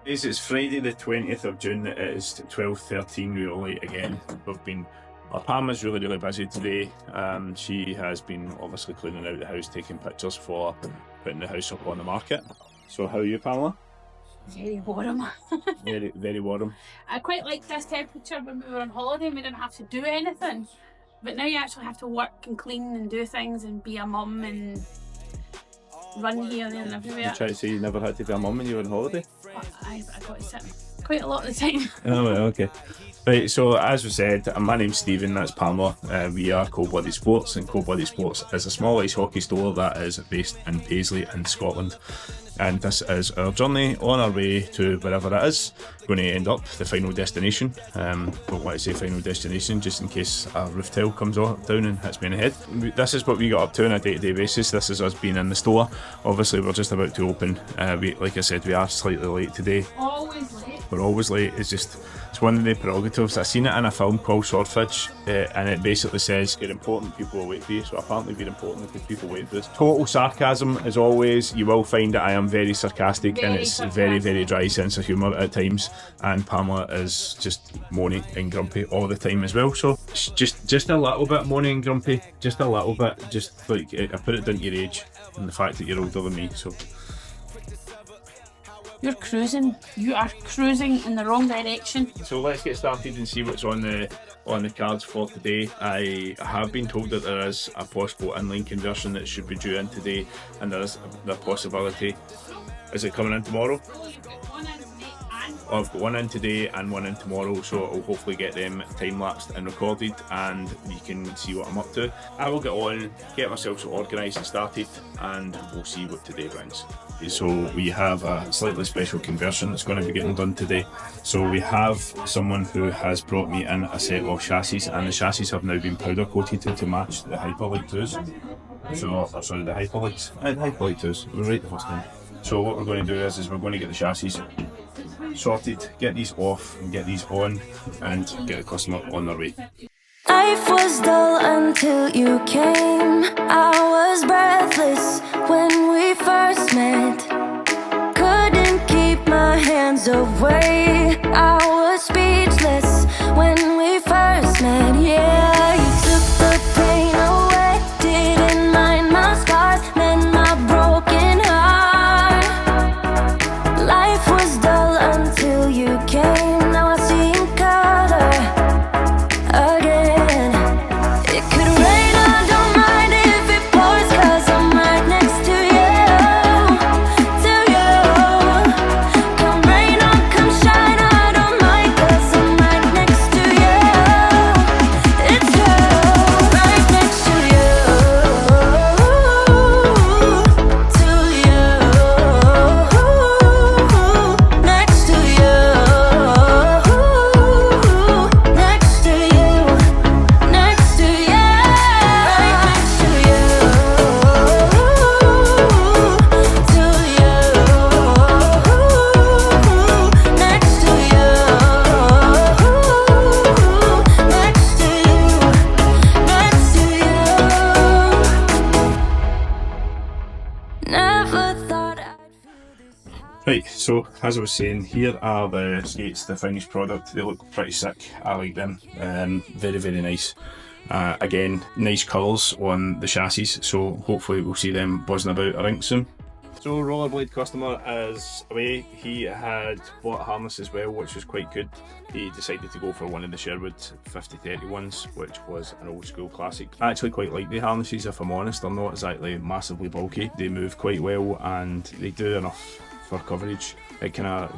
It's Friday the 20th of June, it is 12:13 real late again. Our Pam is really busy today. She has been obviously cleaning out the house, taking pictures for putting the house up on the market. So how are you, Pamela? Very warm. Very warm. I quite liked this temperature when we were on holiday and we didn't have to do anything. But now you actually have to work and clean and do things and be a mum and run here, there and everywhere. You try to say you never had to be a mum when you were on holiday? I got to sit quite a lot of the time. Oh, right, okay. Right, so as we said, my name's Stephen, that's Pamela. We are Cold-Blooded Sports, and Cold-Blooded Sports is a small ice hockey store that is based in Paisley in Scotland. And this is our journey on our way to wherever it is. Going to end up the final destination. Don't want to say final destination just in case a roof tile comes down and hits me in the head. This is what we got up to on a day-to-day basis. This is us being in the store. Obviously we're just about to open. Like I said, we are slightly late today. Always late. We're always late. It's one of the prerogatives. I seen it in a film called Swordfish, and it basically says you're important, people will wait for you. So apparently we're important because people wait for us. Total sarcasm as always. You will find that I am very sarcastic and it's very dry sense of humour at times, and Pamela is just moany and grumpy all the time as well. So just a little bit moany and grumpy, just a little bit, just like I put it down to your age and the fact that you're older than me. So You're cruising. You are cruising in the wrong direction. So let's get started and see what's on the cards for today. I have been told that there is a possible inline conversion that should be due in today, and there is the possibility. Is it coming in tomorrow? I've got one in today and one in tomorrow, so I'll hopefully get them time-lapsed and recorded and you can see what I'm up to. I will get on, get myself organised and started, and we'll see what today brings. So we have a slightly special conversion that's going to be getting done today. So we have someone who has brought me in a set of chassis, and the chassis have now been powder coated to match the Hyperlight 2s. So, sorry, the Hyperlights. The Hyperlight 2s, we're right the first time. So what we're going to do is we're going to get the chassis sorted, get these off and get these on, and get the customer on their way. Life was dull until you came. I was breathless when we first met. Couldn't keep my hands away. I was speechless when we first met. Yeah, you took the pain away. Didn't mind my scars, then my broken heart. Life was dull until you came. Now I see in color again. It could rain, I don't mind if it pours, 'cause I'm right next to you. Come rain or come shine, I don't mind, 'cause I'm right next to you. It's true, right next to you. Next to you. Next to you. Next to you. Right next to you. Next to you. Next to you. Next to you. Never thought I'd feel this high. Right, so as I was saying, here are the skates, the finished product. They look pretty sick, I like them. Very nice. Again, nice colours on the chassis, so hopefully we'll see them buzzing about a rink soon. So rollerblade customer is away. He had bought a harness as well, which was quite good. He decided to go for one of the Sherwood 50-30 ones, which was an old school classic. I actually quite like the harnesses, if I'm honest. They're not exactly massively bulky. They move quite well and they do enough for coverage. It kind of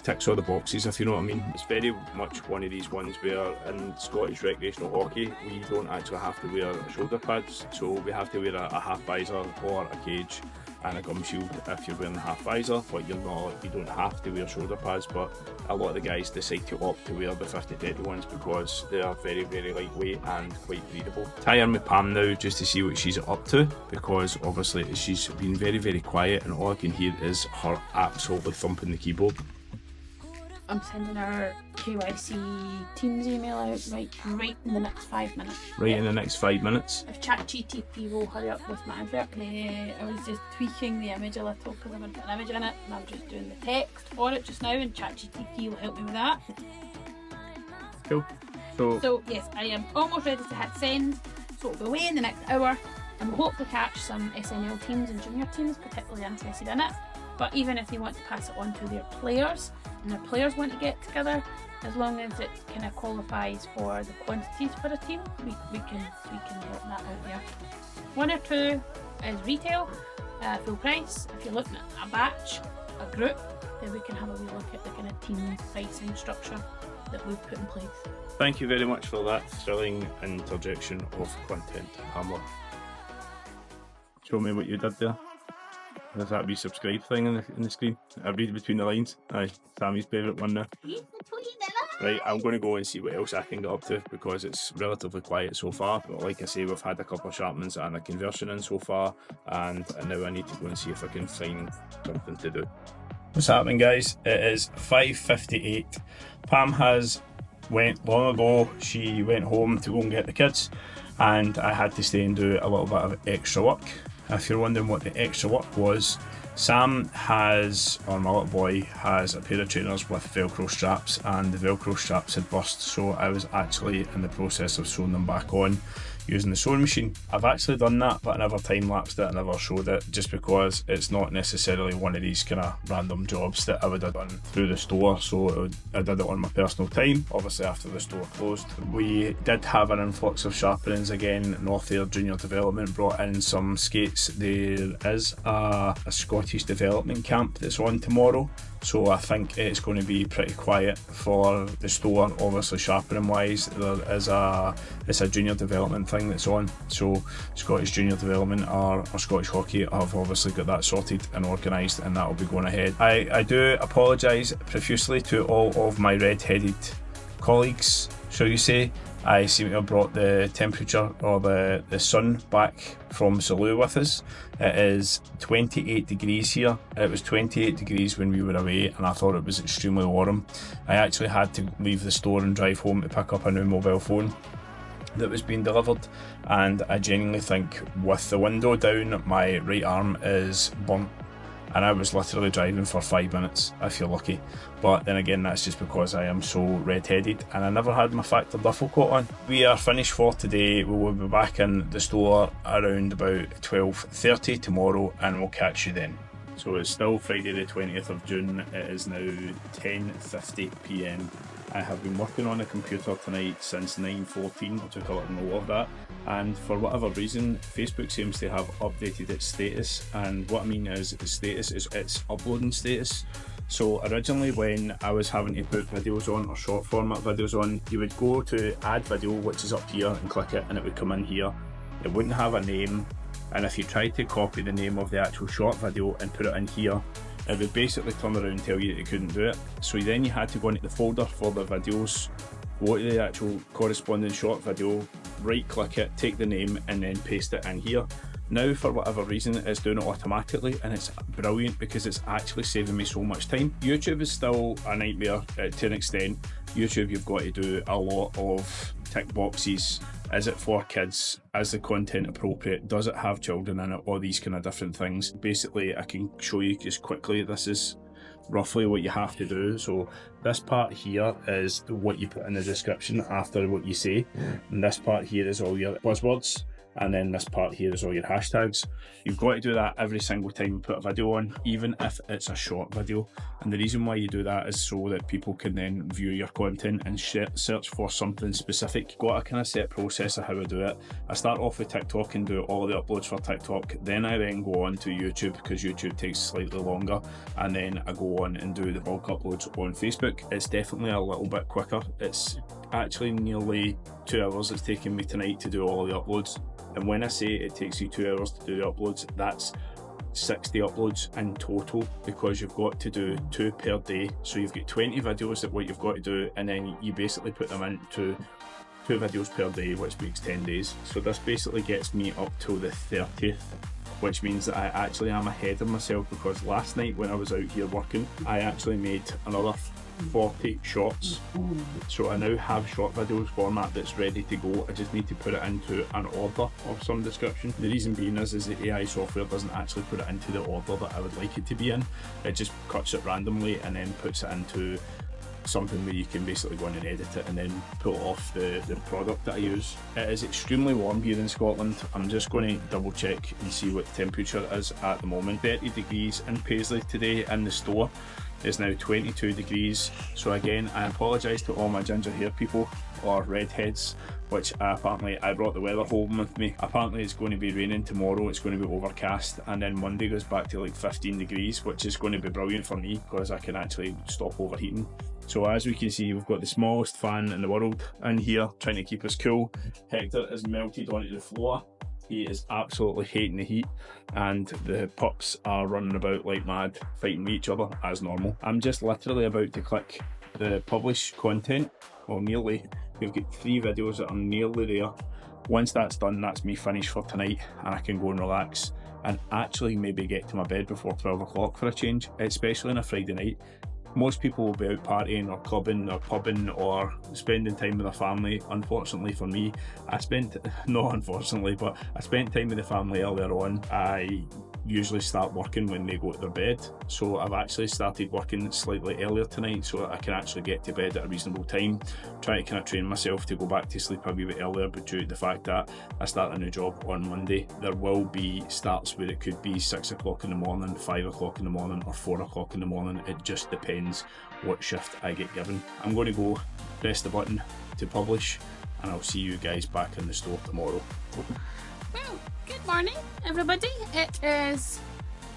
ticks all the boxes, if you know what I mean. It's very much one of these ones where in Scottish recreational hockey we don't actually have to wear shoulder pads, so we have to wear a half visor or a cage and a gum shield if you're wearing a half visor, but you don't have to wear shoulder pads. But a lot of the guys decide to opt to wear the 50-30 ones because they are very lightweight and quite breathable. Tie in with Pam now just to see what she's up to, because obviously she's been very quiet and all I can hear is her absolutely thumping the keyboard. I'm sending our KYC Teams email out right in the next 5 minutes. Right in the next 5 minutes. If ChatGPT will hurry up with my advert. I was just tweaking the image a little because I'm going to put an image in it, and I'm just doing the text for it just now, and ChatGPT will help me with that. Cool. So yes, I am almost ready to hit send. So it'll be away in the next hour, and we'll hopefully catch some SNL teams and junior teams particularly interested in it. But even if they want to pass it on to their players, and their players want to get together, as long as it kind of qualifies for the quantities for a team, we can help that out there. 1 or 2 is retail, full price. If you're looking at a batch, a group, then we can have a wee look at the kind of team pricing structure that we've put in place. Thank you very much for that thrilling interjection of content, Pamela. Show me what you did there. There's that wee subscribe thing in the screen. I read between the lines. Aye, Sammy's favourite one there. Right, I'm going to go and see what else I can get up to because it's relatively quiet so far. But like I say, we've had a couple of sharpenings and a conversion in so far, and now I need to go and see if I can find something to do. What's happening, guys? It is 5:58. Pam went long ago. She went home to go and get the kids, and I had to stay and do a little bit of extra work. If you're wondering what the extra work was, Sam has, or my little boy, has a pair of trainers with Velcro straps, and the Velcro straps had burst, so I was actually in the process of sewing them back on using the sewing machine. I've actually done that, but I never time-lapsed it, I never showed it, just because it's not necessarily one of these kind of random jobs that I would have done through the store, so I did it on my personal time, obviously after the store closed. We did have an influx of sharpenings again. North Air Junior Development brought in some skates. There is a Scottish development camp that's on tomorrow, so I think it's going to be pretty quiet for the store. Obviously sharpening wise, it's a junior development thing that's on, so Scottish Junior Development or Scottish Hockey have obviously got that sorted and organised, and that will be going ahead. I do apologise profusely to all of my red-headed colleagues, shall you say. I seem to have brought the temperature or the sun back from Salou with us. It is 28 degrees here. It was 28 degrees when we were away, and I thought it was extremely warm. I actually had to leave the store and drive home to pick up a new mobile phone that was being delivered, and I genuinely think with the window down, my right arm is burnt, and I was literally driving for 5 minutes. I feel lucky, but then again, that's just because I am so red-headed and I never had my factor duffel coat on. We are finished for today. We will be back in the store around about 12:30 tomorrow, and we'll catch you then. So it's still Friday the 20th of June. It is now 10:50 PM. I have been working on a computer tonight since 9:14. I took a little note of that, and for whatever reason Facebook seems to have updated its status, and what I mean is its status is its uploading status. So originally when I was having to put videos on, or short format videos on, you would go to add video, which is up here, and click it, and it would come in here. It wouldn't have a name, and if you tried to copy the name of the actual short video and put it in here, it would basically turn around and tell you that you couldn't do it. So then you had to go into the folder for the videos, go to the actual corresponding short video, right click it, take the name, and then paste it in here. Now for whatever reason it's doing it automatically, and it's brilliant because it's actually saving me so much time. YouTube is still a nightmare to an extent. YouTube, you've got to do a lot of tick boxes. Is it for kids? Is the content appropriate? Does it have children in it? All these kind of different things. Basically, I can show you just quickly. This is roughly what you have to do. So this part here is what you put in the description after what you say, and this part here is all your buzzwords, and then this part here is all your hashtags. You've got to do that every single time you put a video on, even if it's a short video. And the reason why you do that is so that people can then view your content and search for something specific. Got a kind of set process of how I do it. I start off with TikTok and do all the uploads for TikTok. Then I go on to YouTube, because YouTube takes slightly longer. And then I go on and do the bulk uploads on Facebook. It's definitely a little bit quicker. It's actually nearly 2 hours it's taken me tonight to do all the uploads. And when I say it takes you 2 hours to do the uploads, that's 60 uploads in total, because you've got to do 2 per day. So you've got 20 videos that what you've got to do, and then you basically put them into 2 videos per day, which makes 10 days. So this basically gets me up till the 30th, which means that I actually am ahead of myself, because last night when I was out here working, I actually made another 40 shorts. So I now have short videos format that's ready to go. I just need to put it into an order of some description. The reason being is the AI software doesn't actually put it into the order that I would like it to be in. It just cuts it randomly and then puts it into something where you can basically go in and edit it and then pull off the product that I use. It is extremely warm here in Scotland. I'm just going to double check and see what the temperature is at the moment. 30 degrees in Paisley today in the store. It's now 22 degrees. So again, I apologise to all my ginger hair people or redheads, which apparently I brought the weather home with me. Apparently it's going to be raining tomorrow, it's going to be overcast, and then Monday goes back to like 15 degrees, which is going to be brilliant for me because I can actually stop overheating. So as we can see, we've got the smallest fan in the world in here trying to keep us cool. Hector is melted onto the floor. He is absolutely hating the heat, and the pups are running about like mad, fighting with each other as normal. I'm just literally about to click the publish content, or nearly. We've got 3 videos that are nearly there. Once that's done, that's me finished for tonight, and I can go and relax and actually maybe get to my bed before 12 o'clock for a change, especially on a Friday night. Most people will be out partying or clubbing or pubbing or spending time with their family. Unfortunately for me, I spent time with the family earlier on. I usually start working when they go to their bed, so I've actually started working slightly earlier tonight so that I can actually get to bed at a reasonable time. Trying to kind of train myself to go back to sleep a wee bit earlier, but due to the fact that I start a new job on Monday, there will be starts where it could be 6 o'clock in the morning, 5 o'clock in the morning or 4 o'clock in the morning. It just depends what shift I get given. I'm going to go press the button to publish, and I'll see you guys back in the store tomorrow. Well, good morning everybody. It is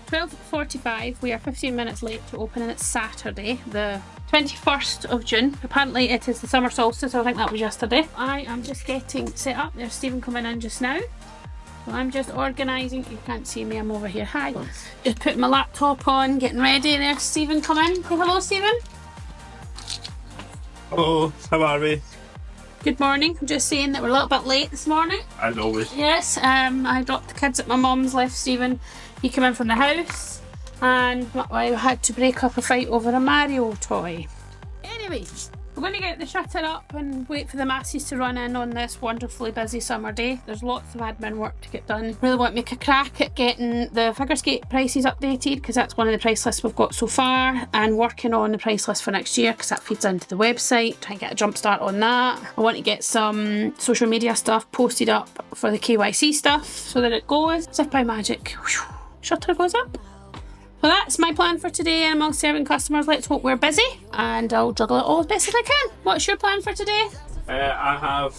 12:45. We are 15 minutes late to open, and it's Saturday, the 21st of June. Apparently it is the summer solstice, I think that was yesterday. I am just getting set up. There's Stephen coming in just now. So I'm just organising. You can't see me, I'm over here. Hi. Just putting my laptop on, getting ready. There's Stephen coming. Say hello, Stephen. Hello, how are we? Good morning. I'm just saying that we're a little bit late this morning. As always. Yes, I dropped the kids at my mum's, left Stephen. He came in from the house, and I had to break up a fight over a Mario toy. Anyway, we're going to get the shutter up and wait for the masses to run in on this wonderfully busy summer day. There's lots of admin work to get done. Really want to make a crack at getting the figure skate prices updated, because that's one of the price lists we've got so far, and working on the price list for next year because that feeds into the website. Try and get a jump start on that. I want to get some social media stuff posted up for the KYC stuff so that it goes as if by magic. Whew, shutter goes up. So that's my plan for today, and amongst serving customers, let's hope we're busy, and I'll juggle it all as best as I can. What's your plan for today? I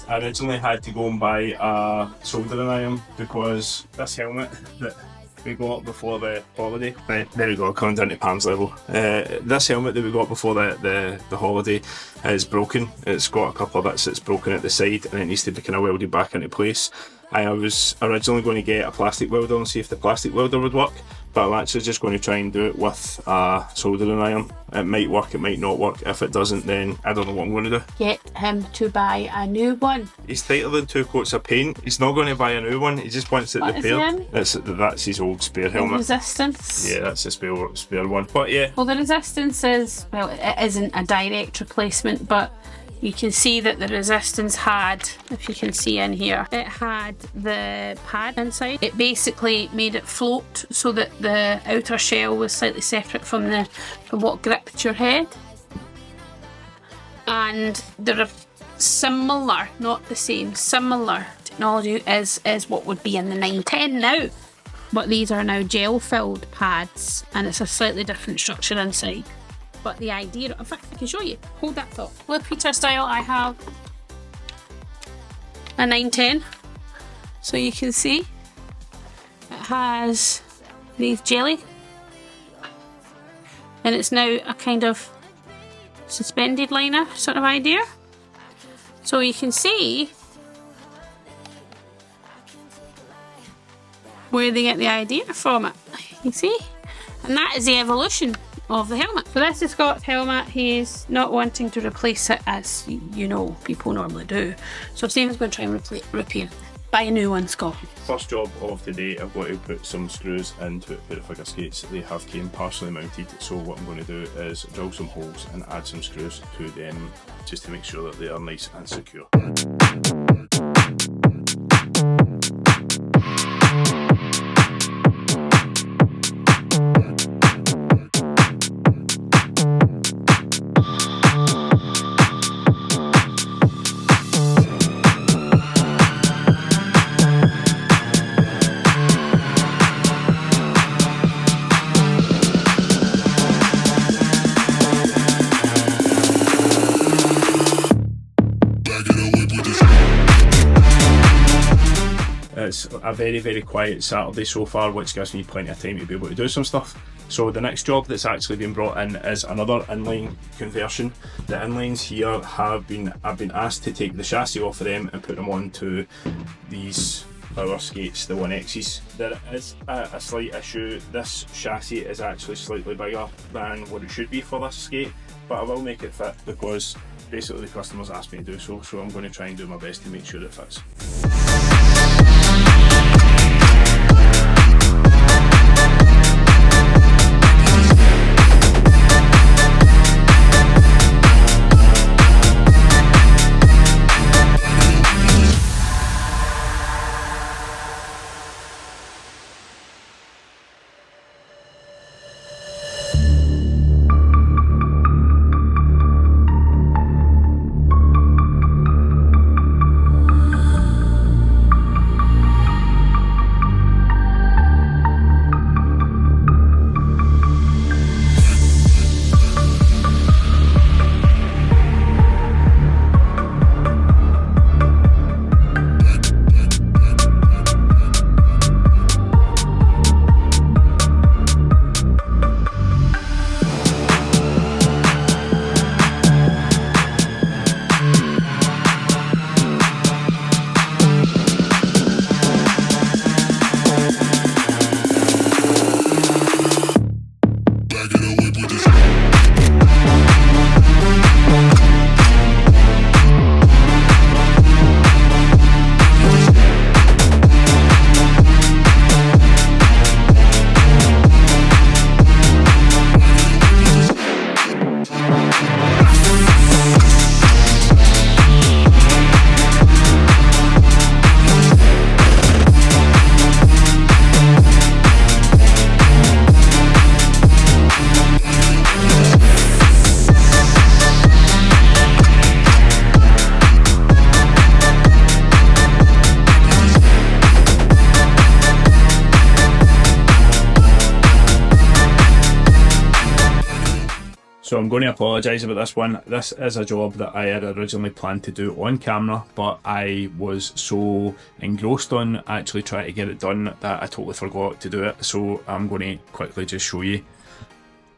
originally had to go and buy a soldering iron because this helmet that we got before the holiday, there we go, coming down to Pam's level. This helmet that we got before the holiday is broken. It's got a couple of bits that's broken at the side, and it needs to be kind of welded back into place. I was originally going to get a plastic welder and see if the plastic welder would work, but I'm actually just going to try and do it with a soldering iron. It might work, it might not work. If it doesn't, then I don't know what I'm going to do. Get him to buy a new one. He's tighter than 2 coats of paint. He's not going to buy a new one, he just wants it repaired. That's his old spare helmet. Resistance. Yeah, that's a spare one. But yeah. Well, the resistance is, well, it isn't a direct replacement, but you can see that the resistance had, if you can see in here, it had the pad inside. It basically made it float so that the outer shell was slightly separate from what gripped your head. And there are similar, not the same, similar technology as what would be in the 910 now. But these are now gel-filled pads, and it's a slightly different structure inside. But the idea, in fact, I can show you. Hold that thought. With Peter style, I have a 910. So you can see it has these jelly, and it's now a kind of suspended liner sort of idea. So you can see where they get the idea from it. You see? And that is the evolution of the helmet. So this is Scott's helmet. He's not wanting to replace it, as you know people normally do. So Stephen's going to try and repair it. buy a new one, Scott. First job of today, I've got to put some screws into a pair of figure skates. They have came partially mounted, so what I'm going to do is drill some holes and add some screws to them just to make sure that they are nice and secure. It's a very quiet Saturday so far, which gives me plenty of time to be able to do some stuff. So the next job that's actually been brought in is another inline conversion. The inlines here I've been asked to take the chassis off of them and put them onto these power skates, the 1X's. There is a slight issue. This chassis is actually slightly bigger than what it should be for this skate, but I will make it fit because basically the customers asked me to do so, so I'm going to try and do my best to make sure it fits. So I'm going to apologise about this one. This is a job that I had originally planned to do on camera, but I was so engrossed on actually trying to get it done that I totally forgot to do it. So I'm going to quickly just show you.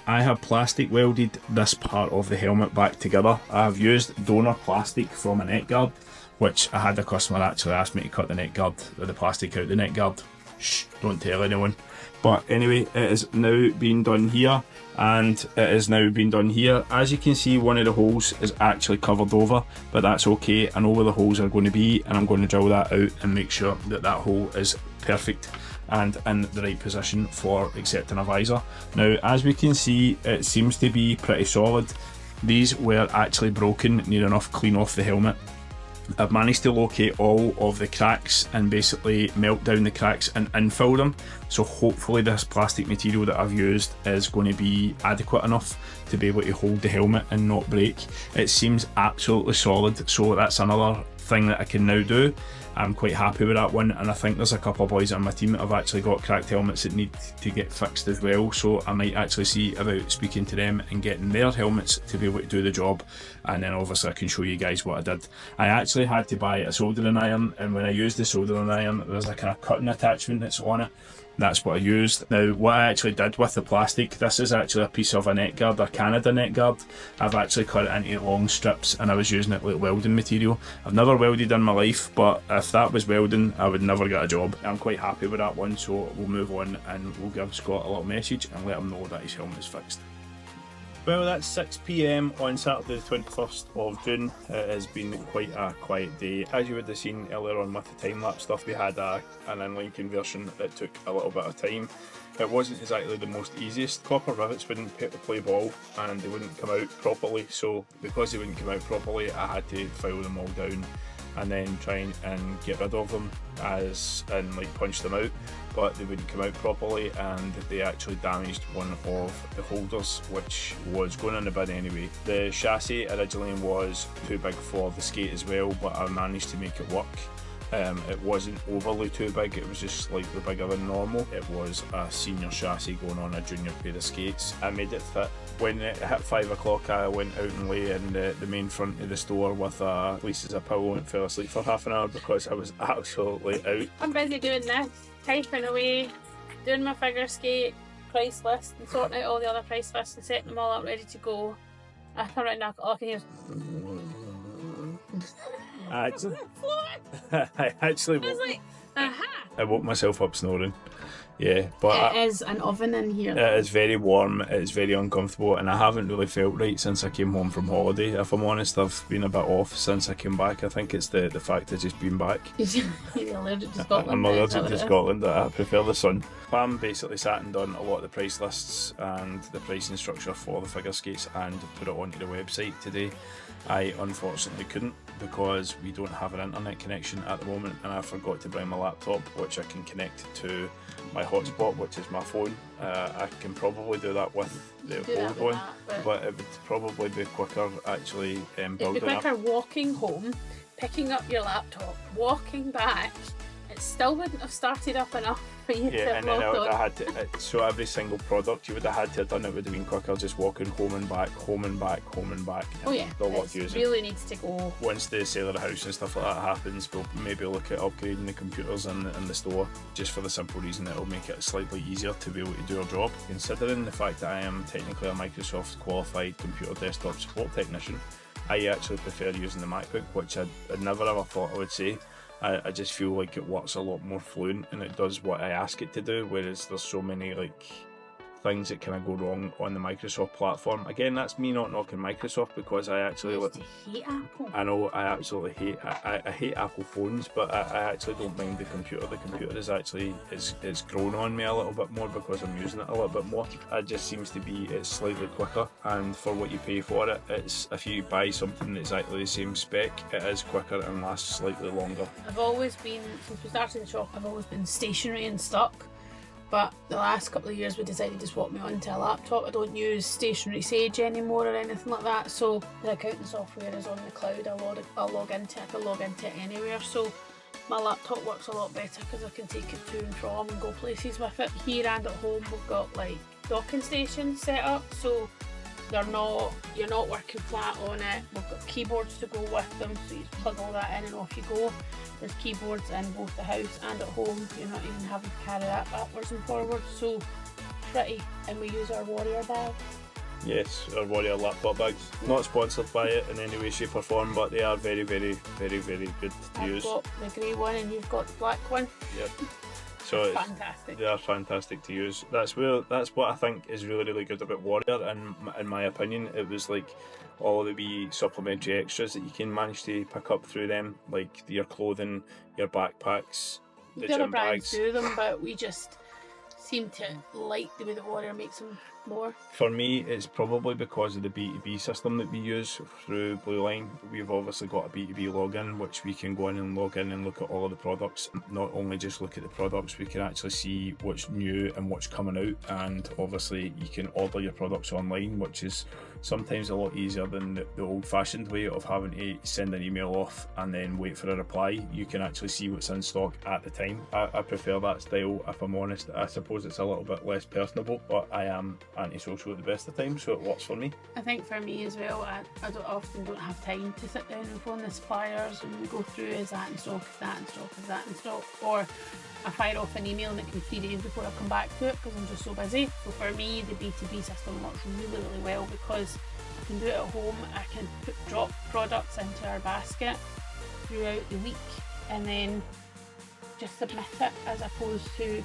I have plastic welded this part of the helmet back together. I've used donor plastic from a neck guard, which I had a customer actually ask me to cut the neck guard, or the plastic out the neck guard. Shh, don't tell anyone. But anyway, it is now being done here, and it is now being done here. As you can see, one of the holes is actually covered over, but that's okay. I know where the holes are going to be, and I'm going to drill that out and make sure that that hole is perfect and in the right position for accepting a visor. Now, as we can see, it seems to be pretty solid. These were actually broken, need enough clean off the helmet. I've managed to locate all of the cracks and basically melt down the cracks and infill them, so hopefully this plastic material that I've used is going to be adequate enough to be able to hold the helmet and not break. It seems absolutely solid, so that's another thing that I can now do. I'm quite happy with that one, and I think there's a couple of boys on my team that have actually got cracked helmets that need to get fixed as well, so I might actually see about speaking to them and getting their helmets to be able to do the job, and then obviously I can show you guys what I did. I actually had to buy a soldering iron, and when I used the soldering iron there's a kind of cutting attachment that's on it. That's what I used. Now, what I actually did with the plastic, this is actually a piece of a neck guard, a Canada neck guard. I've actually cut it into long strips and I was using it like welding material. I've never welded in my life, but if that was welding, I would never get a job. I'm quite happy with that one, so we'll move on and we'll give Scott a little message and let him know that his helmet is fixed. Well, that's 6 p.m. on Saturday the 21st of June. It has been quite a quiet day. As you would have seen earlier on with the time-lapse stuff, we had an inline conversion that took a little bit of time. It wasn't exactly the most easiest. Copper rivets wouldn't play ball and they wouldn't come out properly, so because they wouldn't come out properly, I had to file them all down and then try and get rid of them and like punch them out, but they wouldn't come out properly and they actually damaged one of the holders, which was going in the bin anyway. The chassis originally was too big for the skate as well, but I managed to make it work. It wasn't overly too big, it was just slightly bigger than normal. It was a senior chassis going on a junior pair of skates. I made it fit. When it hit 5 o'clock, I went out and lay in the main front of the store with a fleece as a pillow and fell asleep for half an hour because I was absolutely out. I'm busy doing this, typing away, doing my figure skate price list and sorting out all the other price lists and setting them all up ready to go. I come right now, all I can hear is I I was like, aha! I woke myself up snoring. Yeah, but It is an oven in here. it is very warm, it is very uncomfortable, and I haven't really felt right since I came home from holiday. If I'm honest, I've been a bit off since I came back. I think it's the fact of just being back. You're allergic to Scotland. I'm is allergic that what to it is? Scotland. I prefer the sun. Pam basically sat and done a lot of the price lists and the pricing structure for the figure skates and put it onto the website today. I unfortunately couldn't because we don't have an internet connection at the moment, and I forgot to bring my laptop, which I can connect to my hotspot, which is my phone. I can probably do that with the Do that old with one, that, but it would probably be quicker actually it'd be building up. quicker walking home, picking up your laptop, walking back. It still wouldn't have started up enough for you to Yeah, and then log I on. had to. So every single product you would have had to have done, it would have been quicker just walking home and back, home and back, home and back. Oh yeah, a lot it to use. really needs to go. Once the sale of the house and stuff like that happens, we'll maybe look at upgrading the computers in the store, just for the simple reason it'll make it slightly easier to be able to do our job. Considering the fact that I am technically a Microsoft qualified computer desktop support technician, I actually prefer using the MacBook, which I'd never ever thought I would say. I just feel like it works a lot more fluent and it does what I ask it to do, whereas there's so many like things that kind of go wrong on the Microsoft platform. Again, that's me not knocking Microsoft because I actually I used to hate Apple. I know I absolutely hate I hate Apple phones, but I actually don't mind the computer. The computer is actually it's grown on me a little bit more because I'm using it a little bit more. It just seems to be it's slightly quicker, and for what you pay for it, it's if you buy something that's exactly the same spec, it is quicker and lasts slightly longer. I've always been, since we started the shop, I've always been stationary and stuck. But the last couple of years we decided to swap me onto a laptop. I don't use stationary Sage anymore or anything like that, so the accounting software is on the cloud. I'll log into it, I can log into it anywhere, so my laptop works a lot better because I can take it to and from and go places with it. Here and at home we've got like docking stations set up, so you're not working flat on it. We've got keyboards to go with them, so you just plug all that in and off you go. There's keyboards in both the house and at home. You're not even having to carry that backwards and forwards, so pretty. And we use our Warrior bag. Yes, our Warrior laptop bags. Not sponsored by it in any way, shape or form, but they are very, very, very, very good to I've use. got the grey one and you've got the black one. Yep. So it's, Fantastic. they are fantastic to use. That's what I think is really, really good about Warrior, and in my opinion, it was like all the wee supplementary extras that you can manage to pick up through them, like your clothing, your backpacks, the The other gym brands bags. do them, but we just seem to like the way that Warrior makes them more. For me, it's probably because of the B2B system that we use through Blue Line. We've obviously got a B2B login, which we can go in and log in and look at all of the products. Not only just look at the products, we can actually see what's new and what's coming out. And obviously, you can order your products online, which is sometimes a lot easier than the old-fashioned way of having to send an email off and then wait for a reply. You can actually see what's in stock at the time. I prefer that style, if I'm honest. I suppose it's a little bit less personable, but I am antisocial at the best of times, so it works for me. I think for me as well, I often don't have time to sit down and phone the suppliers and go through is that in stock, is that in stock, is that in stock, or I fire off an email and it can be 3 days before I come back to it because I'm just so busy. So for me, the B2B system works really, really well because I can do it at home. I can drop products into our basket throughout the week and then just submit it, as opposed to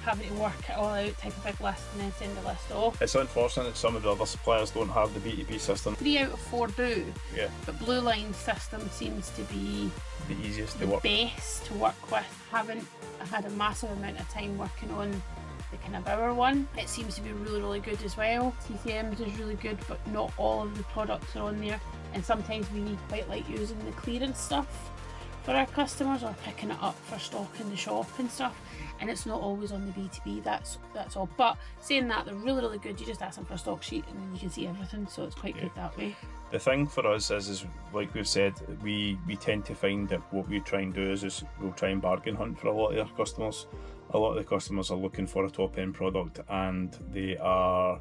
having to work it all out, take a big list and then send the list off. It's unfortunate that some of the other suppliers don't have the B2B system. 3 out of 4 do. Yeah. But Blue Line's system seems to be The easiest to the work. best to work with. Haven't had a massive amount of time working on the kind of Bauer one. It seems to be really good as well. TCM's is really good, but not all of the products are on there, and sometimes we quite like using the clearance stuff for our customers, or picking it up for stock in the shop and stuff, and it's not always on the B2B. That's all. But saying that, they're really good. You just ask them for a stock sheet and then you can see everything, so it's quite good that way. The thing for us is like we've said, we tend to find that what we try and do is we'll try and bargain hunt for a lot of our customers. A lot of the customers are looking for a top end product, and they are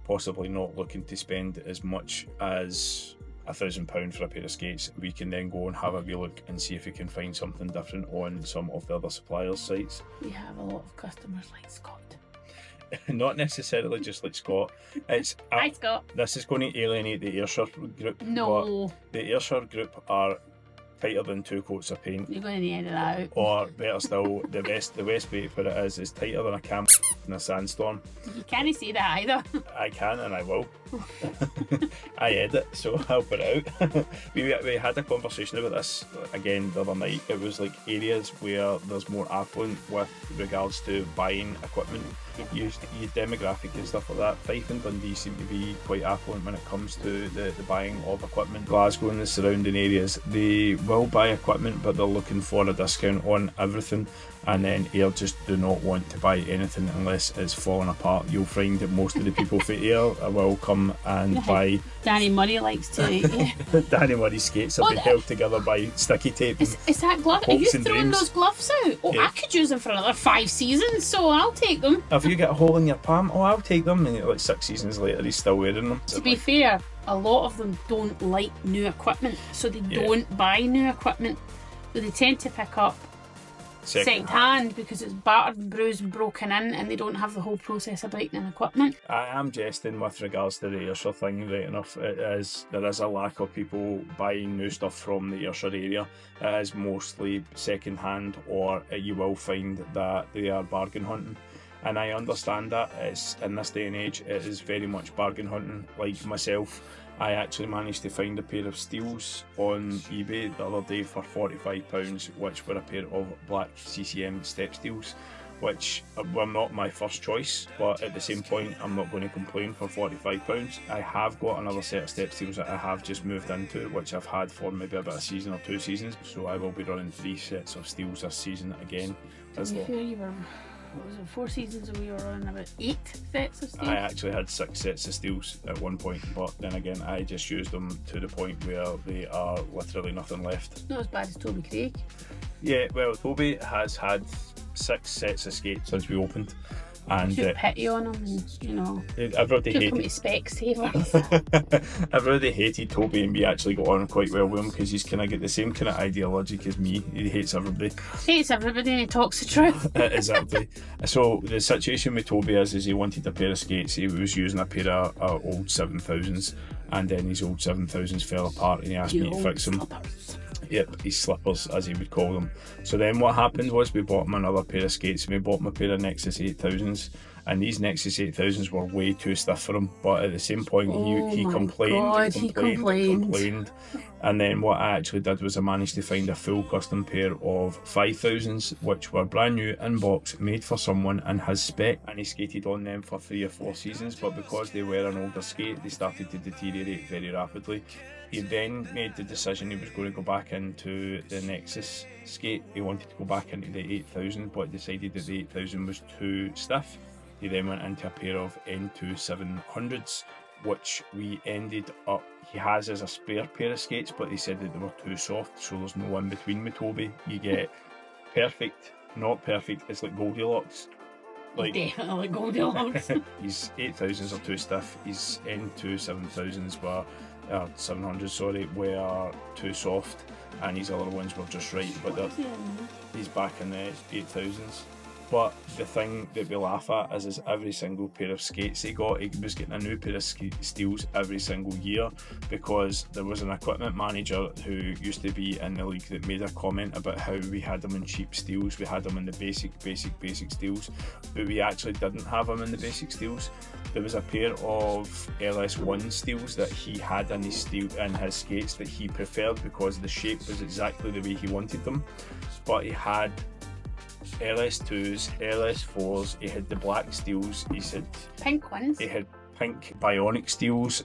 possibly not looking to spend as much as £1,000 for a pair of skates. We can then go and have a wee look and see if we can find something different on some of the other suppliers' sites. We have a lot of customers like Scott. Not necessarily just like Scott. It's Hi Scott. This is going to alienate the Ayrshire group. No. But the Ayrshire group are tighter than 2 coats of paint. You're going to need it out. Or better still, the best way to put it is tighter than a camp in a sandstorm. You can't see that either. I can and I will. I edit, so I'll put it out. we had a conversation about this again the other night. It was like areas where there's more affluent with regards to buying equipment. Your demographic and stuff like that. Fife and Dundee seem to be quite affluent when it comes to the buying of equipment. Glasgow and the surrounding areas, they will buy equipment, but they're looking for a discount on everything. And then Ayr just do not want to buy anything unless it's falling apart. You'll find that most of the people for Ayr will come and buy. Danny Murray likes to. Yeah. Danny Murray's skates have been held together by sticky tape. Is that glove? Are you hopes and throwing dreams. those gloves out? Oh, Yeah. I could use them for another 5 seasons, so I'll take them. If you get a hole in your palm, oh, I'll take them. And like 6 seasons later, he's still wearing them. To be fair, a lot of them don't like new equipment, so they don't buy new equipment. So they tend to pick up second hand because it's battered and bruised and broken in, and they don't have the whole process of breaking in equipment. I am jesting with regards to the Ayrshire thing, right enough. There is a lack of people buying new stuff from the Ayrshire area. It is mostly second hand, or you will find that they are bargain hunting. And I understand that. It's in this day and age, it is very much bargain hunting. Like myself, I actually managed to find a pair of steels on eBay the other day for £45, which were a pair of black CCM step steels, which were not my first choice, but at the same point I'm not going to complain for £45. I have got another set of step steels that I have just moved into, which I've had for maybe about a season or 2 seasons, so I will be running 3 sets of steels this season again. You were, what was it, 4 seasons and we were running about 8 sets of steels? I actually had 6 sets of steels at one point, but then again I just used them to the point where they are literally nothing left. Not as bad as Toby Craig. Yeah, well, Toby has had 6 sets of skates since we opened, and Took pity on him, and you know, everybody took him hated. to Specsavers. Everybody hated Toby, and we actually got on quite well with him because he's kind of got the same kind of ideology as me. He hates everybody. Hates everybody and he talks the truth. Exactly. So the situation with Toby is he wanted a pair of skates. He was using a pair of old 7000s, and then his old 7000s fell apart, and he asked me to fix them. Yep, his slippers, as he would call them. So then what happened was we bought him another pair of skates, and we bought him a pair of Nexus 8000s, and these Nexus 8000s were way too stiff for him, but at the same point he complained. And then what I actually did was I managed to find a full custom pair of 5000s, which were brand new in box, made for someone in his spec, and he skated on them for 3 or 4 seasons, but because they were an older skate, they started to deteriorate very rapidly. He then made the decision he was going to go back into the Nexus skate. He wanted to go back into the 8000, but decided that the 8000 was too stiff. He then went into a pair of N2700s, which we ended up, he has as a spare pair of skates, but he said that they were too soft, so there's no in between with Toby. You get perfect, not perfect, it's like Goldilocks. Like, definitely Goldilocks. His 8000s are too stiff, his N2700s were 700s were too soft, and his other ones were just right, but he's back in the 8000s. But the thing that we laugh at is every single pair of skates he got, he was getting a new pair of steels every single year, because there was an equipment manager who used to be in the league that made a comment about how we had them in cheap steels, we had them in the basic steels, but we actually didn't have them in the basic steels. There was a pair of LS1 steels that he had in his skates that he preferred because the shape was exactly the way he wanted them, but he had LS2s, LS4s, he had the black steels, he said Pink ones. he had pink bionic steels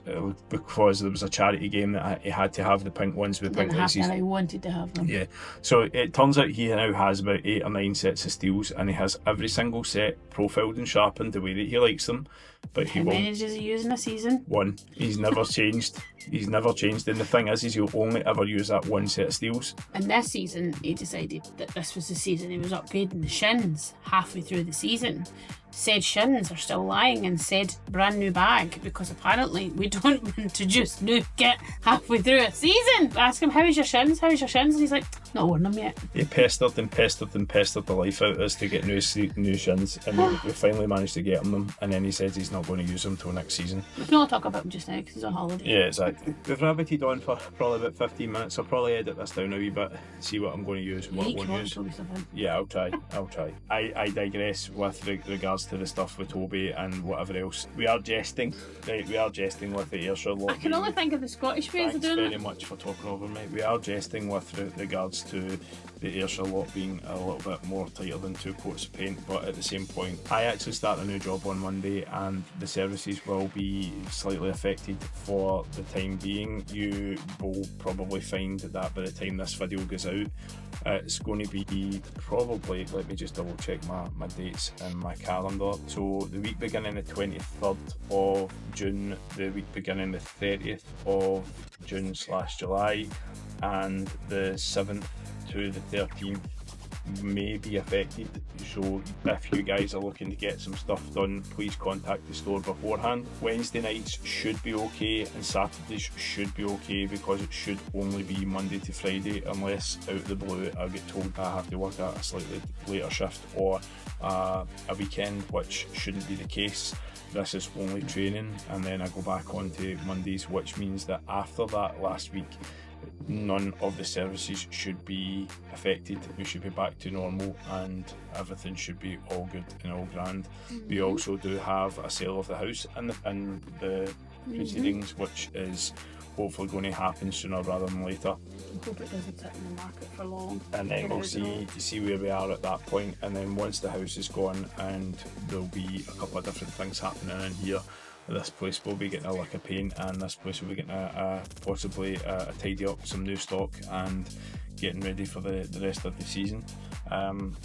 because there was a charity game that he had to have the pink ones with pink laces. I wanted to have them. Yeah, so it turns out he now has about 8 or 9 sets of steels, and he has every single set profiled and sharpened the way that he likes them. But he How won't. many does he use in a season? One. He's never changed. He's never changed. And the thing is he'll only ever use that one set of steels. And this season, he decided that this was the season he was upgrading the shins halfway through the season. Said shins are still lying and said brand new bag, because apparently we don't want to just nuke it halfway through a season. Ask him, how's your shins? And he's like, not worn them yet. He pestered the life out of us to get new shins, and we finally managed to get him them, and then he says he's not going to use them till next season. We can all talk about him just now because he's on holiday. Yeah, exactly. We've rabbited on for probably about 15 minutes. I'll probably edit this down a wee bit, see what I'm going to use and what I won't use. Yeah, I'll try. I digress with regards to the stuff with Toby and whatever else. We are jesting, right? We are jesting with the Ayrshire lot. I can only think of the Scottish ways of doing it. Thanks very much for talking over me. We are jesting with regards to the Ayrshire lot being a little bit more tighter than 2 coats of paint, but at the same point, I actually start a new job on Monday and the services will be slightly affected for the time being. You will probably find that by the time this video goes out, it's going to be probably, let me just double check my dates and my calendar. So the week beginning the 23rd of June, the week beginning the 30th of June/July, and the 7th to the 13th may be affected. So if you guys are looking to get some stuff done, please contact the store beforehand. Wednesday nights should be okay and Saturdays should be okay, because it should only be Monday to Friday, unless out of the blue I get told I have to work at a slightly later shift or a weekend, which shouldn't be the case. This is only training, and then I go back on to Mondays, which means that after that last week none of the services should be affected. We should be back to normal and everything should be all good and all grand. We also do have a sale of the house and the proceedings, which is hopefully going to happen sooner rather than later. I hope it doesn't sit in the market for long. And then we'll see where we are at that point. And then once the house is gone, and there'll be a couple of different things happening in here. This place will be getting a lick of paint, and this place will be getting possibly a tidy up, some new stock, and getting ready for the rest of the season.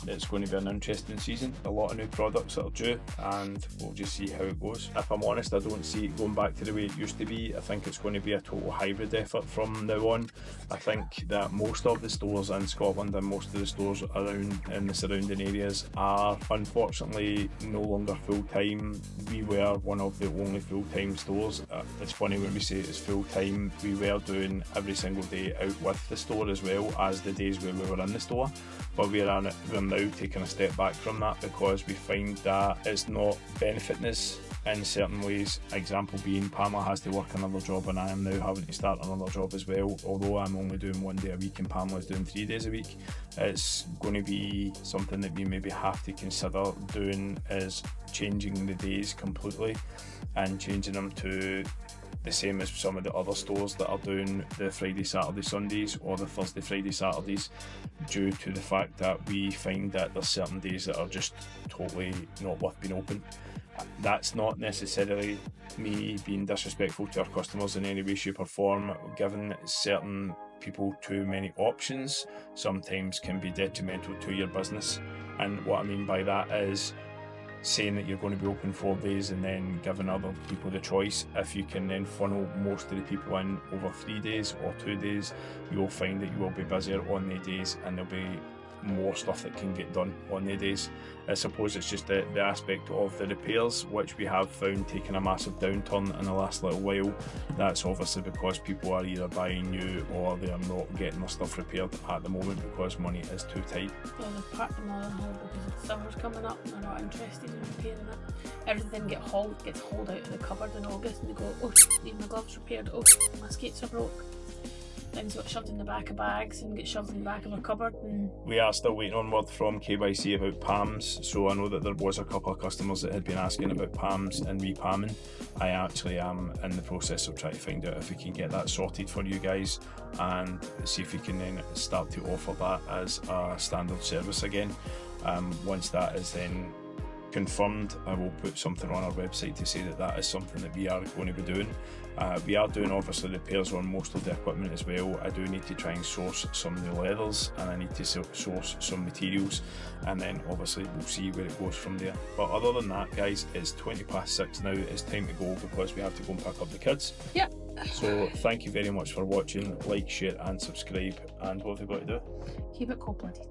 It's going to be an interesting season, a lot of new products that are due, and we'll just see how it goes. If I'm honest, I don't see it going back to the way it used to be. I think it's going to be a total hybrid effort from now on. I think that most of the stores in Scotland and most of the stores around in the surrounding areas are unfortunately no longer full-time. We were one of the only full-time stores. It's funny when we say it's full-time, we were doing every single day out with the store as well as the days where we were in the store, but we're now taking a step back from that because we find that it's not benefiting us in certain ways. Example being, Pamela has to work another job and I am now having to start another job as well. Although I'm only doing 1 day a week and Pamela's doing 3 days a week, it's going to be something that we maybe have to consider doing, is changing the days completely and changing them to the same as some of the other stores that are doing the Friday, Saturday, Sundays or the Thursday, Friday, Saturdays, due to the fact that we find that there's certain days that are just totally not worth being open. That's not necessarily me being disrespectful to our customers in any way, shape or form. Giving certain people too many options sometimes can be detrimental to your business, and what I mean by that is saying that you're going to be open 4 days and then giving other people the choice. If you can then funnel most of the people in over 3 days or 2 days, you will find that you will be busier on the days and there'll be more stuff that can get done on the days. I suppose it's just the aspect of the repairs, which we have found taking a massive downturn in the last little while. That's obviously because people are either buying new or they are not getting their stuff repaired at the moment because money is too tight. Well, they've parked them all on hold because the summer's coming up and they're not interested in repairing it. Everything gets hauled out of the cupboard in August and they go, oh, need my gloves repaired, oh, my skates are broke. Things got shoved in the back of bags and get shoved in the back of a cupboard. And we are still waiting on word from KYC about PAMs, so I know that there was a couple of customers that had been asking about PAMs and re-PAMing. I actually am in the process of trying to find out if we can get that sorted for you guys and see if we can then start to offer that as a standard service again. Once that is then confirmed, I will put something on our website to say that that is something that we are going to be doing. We are doing obviously repairs on most of the equipment as well. I do need to try and source some new leathers and I need to source some materials, and then obviously we'll see where it goes from there. But other than that, guys, it's 6:20 now. It's time to go because we have to go and pack up the kids. Yep. So thank you very much for watching. Like, share and subscribe, and what have we got to do? Keep it cold-blooded.